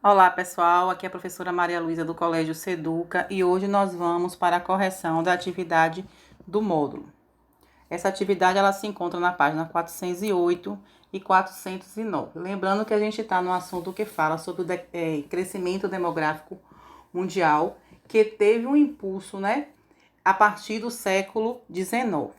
Olá pessoal, aqui é a professora Maria Luísa do Colégio Seduca e hoje nós vamos para a correção da atividade do módulo. Essa atividade ela se encontra na página 408 e 409. Lembrando que a gente está no assunto que fala sobre o crescimento demográfico mundial, que teve um impulso, a partir do século XIX.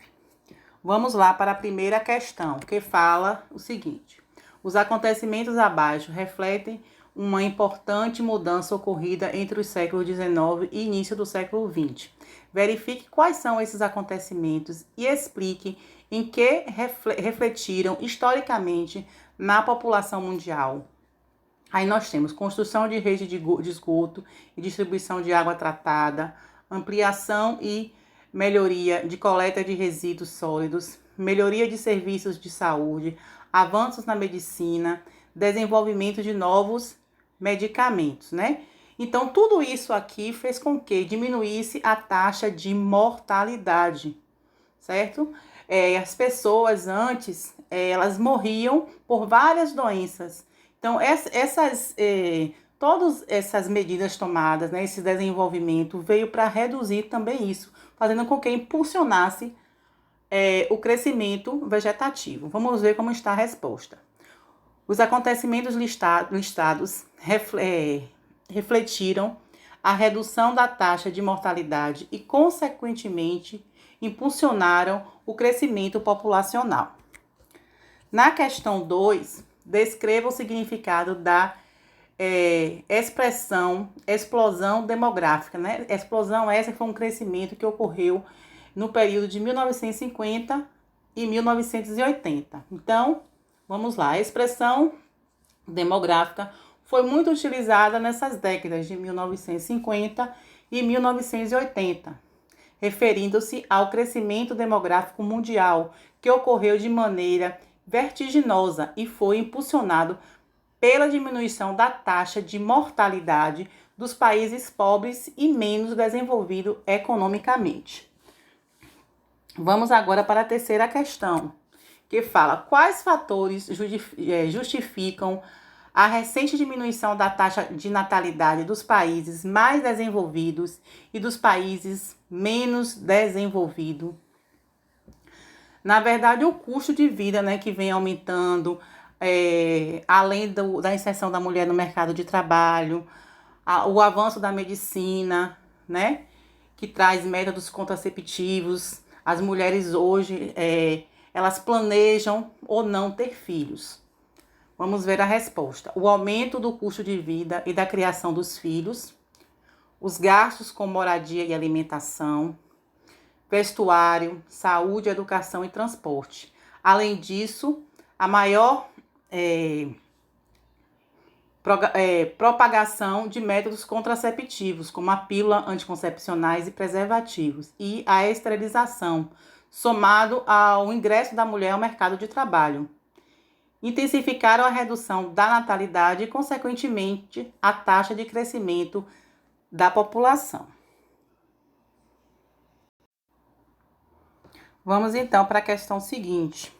Vamos lá para a primeira questão, que fala o seguinte: os acontecimentos abaixo refletem uma importante mudança ocorrida entre os séculos XIX e início do século XX. Verifique quais são esses acontecimentos e explique em que refletiram historicamente na população mundial. Aí nós temos construção de rede de esgoto e distribuição de água tratada, ampliação e melhoria de coleta de resíduos sólidos, melhoria de serviços de saúde, avanços na medicina, desenvolvimento de novos medicamentos, Então, tudo isso aqui fez com que diminuísse a taxa de mortalidade, certo? As pessoas antes, elas morriam por várias doenças. Então, todas essas medidas tomadas, esse desenvolvimento veio para reduzir também isso, fazendo com que impulsionasse o crescimento vegetativo. Vamos ver como está a resposta. Os acontecimentos listados refletiram a redução da taxa de mortalidade e, consequentemente, impulsionaram o crescimento populacional. Na questão 2, descreva o significado da expressão explosão demográfica, Explosão essa foi um crescimento que ocorreu no período de 1950 e 1980. Então, vamos lá. A expressão demográfica foi muito utilizada nessas décadas de 1950 e 1980, referindo-se ao crescimento demográfico mundial que ocorreu de maneira vertiginosa e foi impulsionado pela diminuição da taxa de mortalidade dos países pobres e menos desenvolvidos economicamente. Vamos agora para a terceira questão, que fala quais fatores justificam a recente diminuição da taxa de natalidade dos países mais desenvolvidos e dos países menos desenvolvidos. Na verdade, o custo de vida, que vem aumentando, além da inserção da mulher no mercado de trabalho, o avanço da medicina, que traz métodos contraceptivos. As mulheres hoje, elas planejam ou não ter filhos. Vamos ver a resposta. O aumento do custo de vida e da criação dos filhos, os gastos com moradia e alimentação, vestuário, saúde, educação e transporte. Além disso, a maior propagação de métodos contraceptivos, como a pílula anticoncepcionais e preservativos, e a esterilização, somado ao ingresso da mulher ao mercado de trabalho. Intensificaram a redução da natalidade e, consequentemente, a taxa de crescimento da população. Vamos então para a questão seguinte,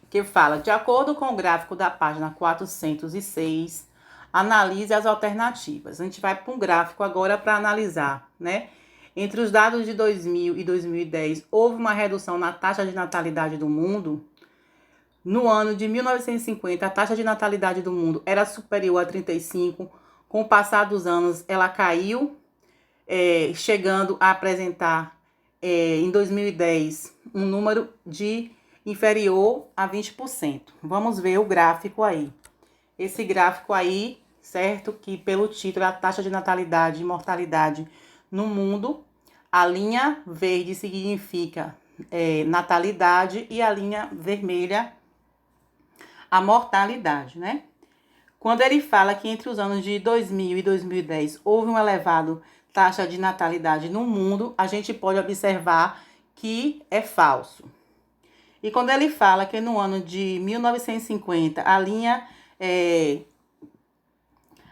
que fala: de acordo com o gráfico da página 406, analise as alternativas. A gente vai para um gráfico agora para analisar, Entre os dados de 2000 e 2010, houve uma redução na taxa de natalidade do mundo. No ano de 1950, a taxa de natalidade do mundo era superior a 35. Com o passar dos anos, ela caiu, chegando a apresentar, em 2010, um número de inferior a 20%. Vamos ver o gráfico aí. Esse gráfico aí, certo? Que pelo título é a taxa de natalidade e mortalidade no mundo. A linha verde significa natalidade e a linha vermelha a mortalidade, Quando ele fala que entre os anos de 2000 e 2010 houve um elevado taxa de natalidade no mundo, a gente pode observar que é falso. E quando ele fala que no ano de 1950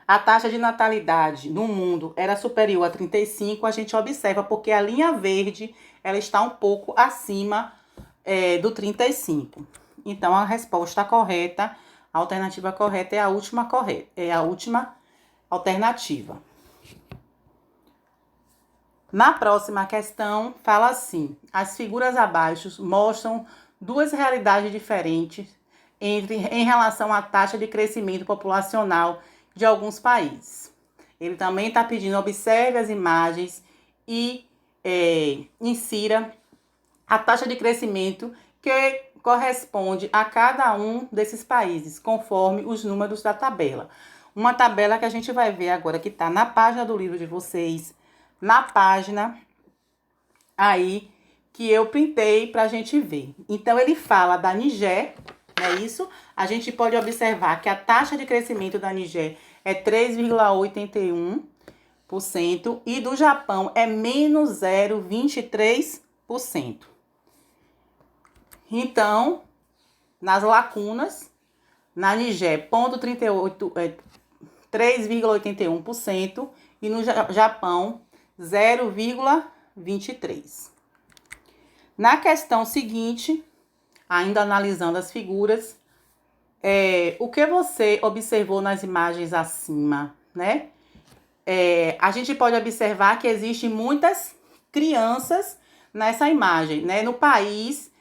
a taxa de natalidade no mundo era superior a 35, a gente observa porque a linha verde ela está um pouco acima do 35. Então, a resposta correta, a alternativa correta é a última correta, alternativa. Na próxima questão, fala assim: as figuras abaixo mostram duas realidades diferentes em relação à taxa de crescimento populacional de alguns países. Ele também está pedindo, observe as imagens e insira a taxa de crescimento que corresponde a cada um desses países, conforme os números da tabela. Uma tabela que a gente vai ver agora, que está na página do livro de vocês, na página aí que eu printei para a gente ver. Então, ele fala da Nigéria, não é isso? A gente pode observar que a taxa de crescimento da Nigéria é 3,81% e do Japão é menos 0,23%. Então, nas lacunas, na Nigéria, 3,81% e no Japão, 0,23%. Na questão seguinte, ainda analisando as figuras, o que você observou nas imagens acima, né? A gente pode observar que existem muitas crianças nessa imagem, né? No país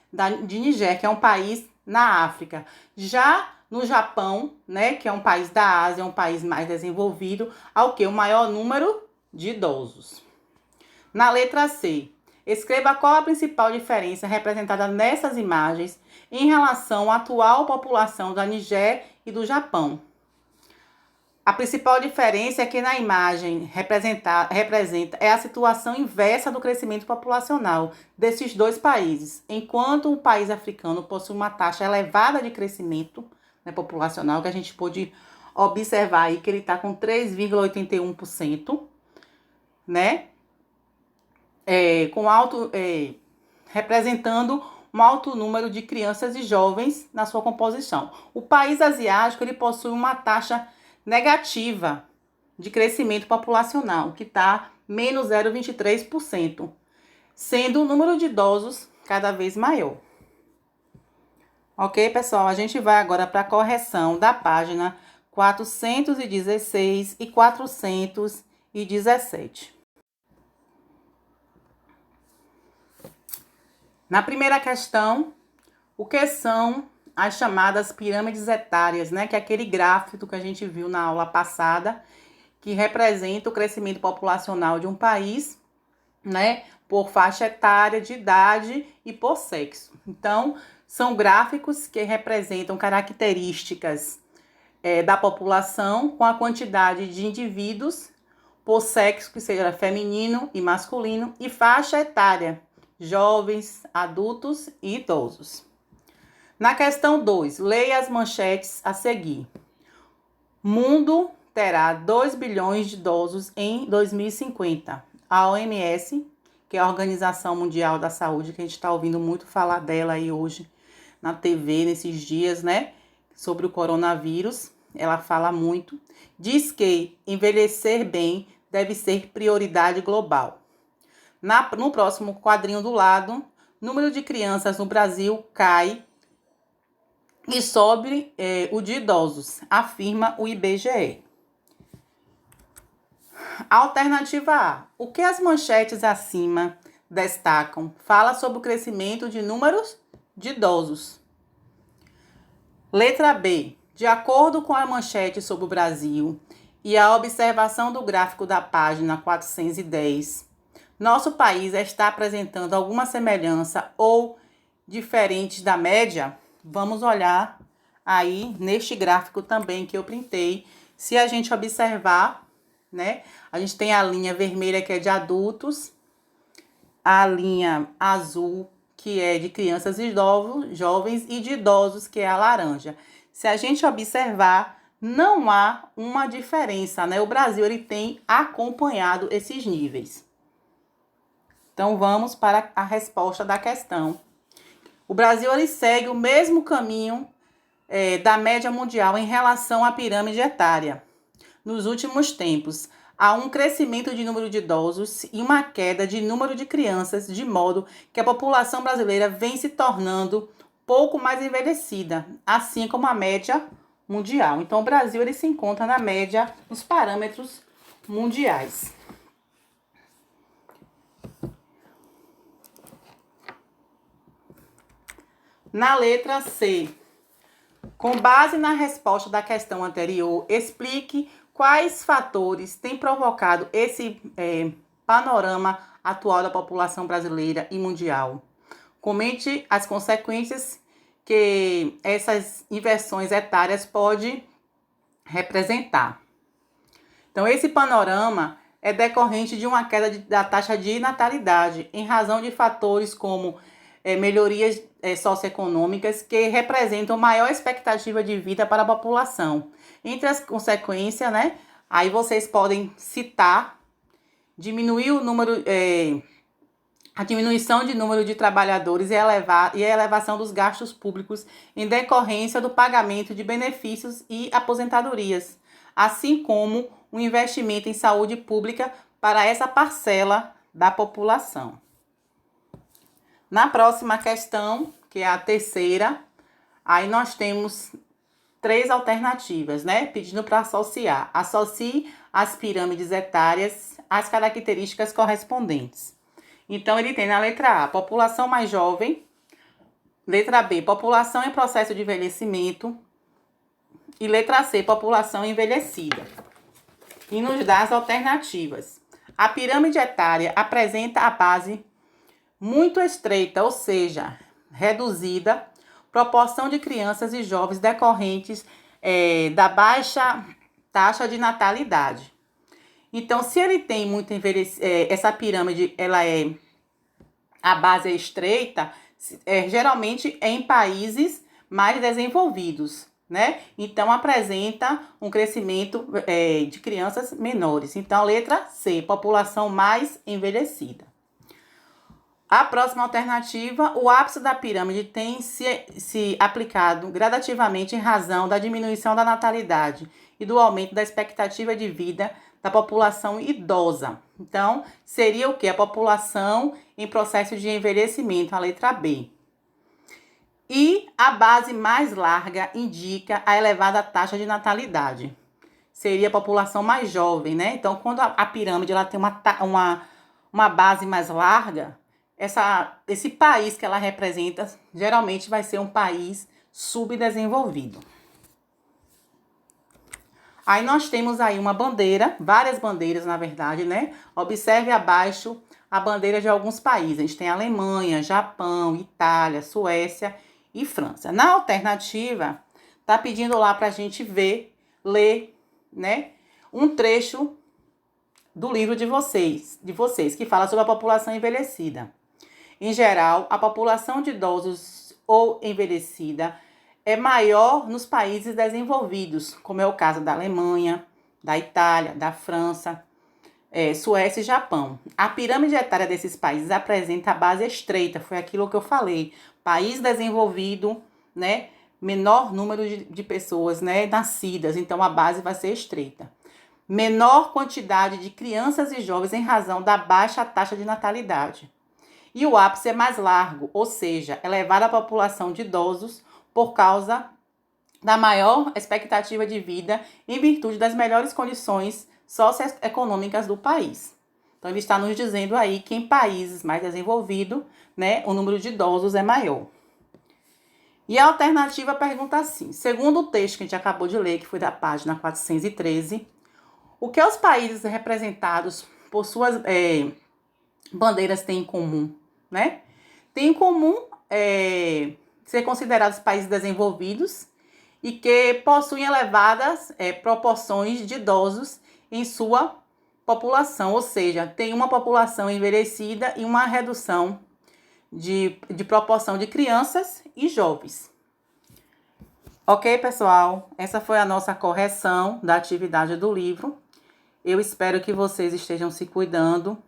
de Nigéria, que é um país na África. Já no Japão, né, que é um país da Ásia, um país mais desenvolvido, ao que o maior número de idosos. Na letra C, escreva qual a principal diferença representada nessas imagens em relação à atual população da Nigéria e do Japão. A principal diferença é que na imagem representa a situação inversa do crescimento populacional desses dois países. Enquanto o país africano possui uma taxa elevada de crescimento, né, populacional, que a gente pôde observar aí que ele está com 3,81%, né? Representando um alto número de crianças e jovens na sua composição. O país asiático ele possui uma taxa negativa de crescimento populacional, que está menos 0,23%, sendo o número de idosos cada vez maior. Ok, pessoal? A gente vai agora para a correção da página 416 e 417. Na primeira questão, o que são as chamadas pirâmides etárias, né? Que é aquele gráfico que a gente viu na aula passada, que representa o crescimento populacional de um país, né? Por faixa etária, de idade e por sexo. Então, são gráficos que representam características da população com a quantidade de indivíduos por sexo, que seja feminino e masculino, e faixa etária, jovens, adultos e idosos. Na questão 2, leia as manchetes a seguir. Mundo terá 2 bilhões de idosos em 2050. A OMS, que é a Organização Mundial da Saúde, que a gente está ouvindo muito falar dela aí hoje na TV, nesses dias, né? Sobre o coronavírus, ela fala muito. Diz que envelhecer bem deve ser prioridade global. No próximo quadrinho do lado, número de crianças no Brasil cai e sobe o de idosos, afirma o IBGE. Alternativa A. O que as manchetes acima destacam? Fala sobre o crescimento de números de idosos. Letra B. De acordo com a manchete sobre o Brasil e a observação do gráfico da página 410, nosso país está apresentando alguma semelhança ou diferente da média? Vamos olhar aí neste gráfico também que eu printei. Se a gente observar, né? A gente tem a linha vermelha que é de adultos, a linha azul que é de crianças e jovens e de idosos que é a laranja. Se a gente observar, não há uma diferença, né? O Brasil ele tem acompanhado esses níveis. Então vamos para a resposta da questão. O Brasil ele segue o mesmo caminho da média mundial em relação à pirâmide etária. Nos últimos tempos, há um crescimento de número de idosos e uma queda de número de crianças, de modo que a população brasileira vem se tornando pouco mais envelhecida, assim como a média mundial. Então, o Brasil ele se encontra na média nos parâmetros mundiais. Na letra C, com base na resposta da questão anterior, explique quais fatores têm provocado esse panorama atual da população brasileira e mundial. Comente as consequências que essas inversões etárias podem representar. Então, esse panorama é decorrente de uma queda da taxa de natalidade, em razão de fatores como melhorias socioeconômicas que representam maior expectativa de vida para a população. Entre as consequências, né, aí vocês podem citar diminuir o número, a diminuição de número de trabalhadores e a elevação dos gastos públicos em decorrência do pagamento de benefícios e aposentadorias, assim como o investimento em saúde pública para essa parcela da população. Na próxima questão, que é a terceira, aí nós temos 3 alternativas, né? Pedindo para associar. Associe as pirâmides etárias às características correspondentes. Então, ele tem na letra A, população mais jovem. Letra B, população em processo de envelhecimento. E letra C, população envelhecida. E nos dá as alternativas. A pirâmide etária apresenta a base muito estreita, ou seja, reduzida, proporção de crianças e jovens decorrentes da baixa taxa de natalidade. Então, se ele tem muito essa pirâmide, a base é estreita, geralmente é em países mais desenvolvidos, né? Então, apresenta um crescimento de crianças menores. Então, letra C, população mais envelhecida. A próxima alternativa, o ápice da pirâmide tem se aplicado gradativamente em razão da diminuição da natalidade e do aumento da expectativa de vida da população idosa. Então, seria o quê? A população em processo de envelhecimento, a letra B. E a base mais larga indica a elevada taxa de natalidade. Seria a população mais jovem, né? Então, quando a pirâmide ela tem uma base mais larga, esse país que ela representa geralmente vai ser um país subdesenvolvido. Aí nós temos aí uma bandeira, várias bandeiras na verdade, né? Observe abaixo a bandeira de alguns países. A gente tem Alemanha, Japão, Itália, Suécia e França. Na alternativa, tá pedindo lá pra gente ler, né? Um trecho do livro de vocês, que fala sobre a população envelhecida. Em geral, a população de idosos ou envelhecida é maior nos países desenvolvidos, como é o caso da Alemanha, da Itália, da França, Suécia e Japão. A pirâmide etária desses países apresenta a base estreita, foi aquilo que eu falei. País desenvolvido, né, menor número de pessoas, né, nascidas, então a base vai ser estreita. Menor quantidade de crianças e jovens em razão da baixa taxa de natalidade. E o ápice é mais largo, ou seja, elevar a população de idosos por causa da maior expectativa de vida em virtude das melhores condições socioeconômicas do país. Então, ele está nos dizendo aí que em países mais desenvolvidos, né, o número de idosos é maior. E a alternativa pergunta assim, segundo o texto que a gente acabou de ler, que foi da página 413, o que os países representados por suas bandeiras têm em comum, né? Tem em comum ser considerados países desenvolvidos e que possuem elevadas proporções de idosos em sua população, ou seja, tem uma população envelhecida e uma redução de proporção de crianças e jovens. Ok, pessoal? Essa foi a nossa correção da atividade do livro. Eu espero que vocês estejam se cuidando,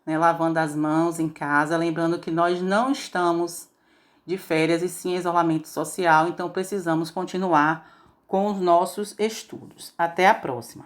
né, lavando as mãos em casa, lembrando que nós não estamos de férias e sim em isolamento social, então precisamos continuar com os nossos estudos. Até a próxima!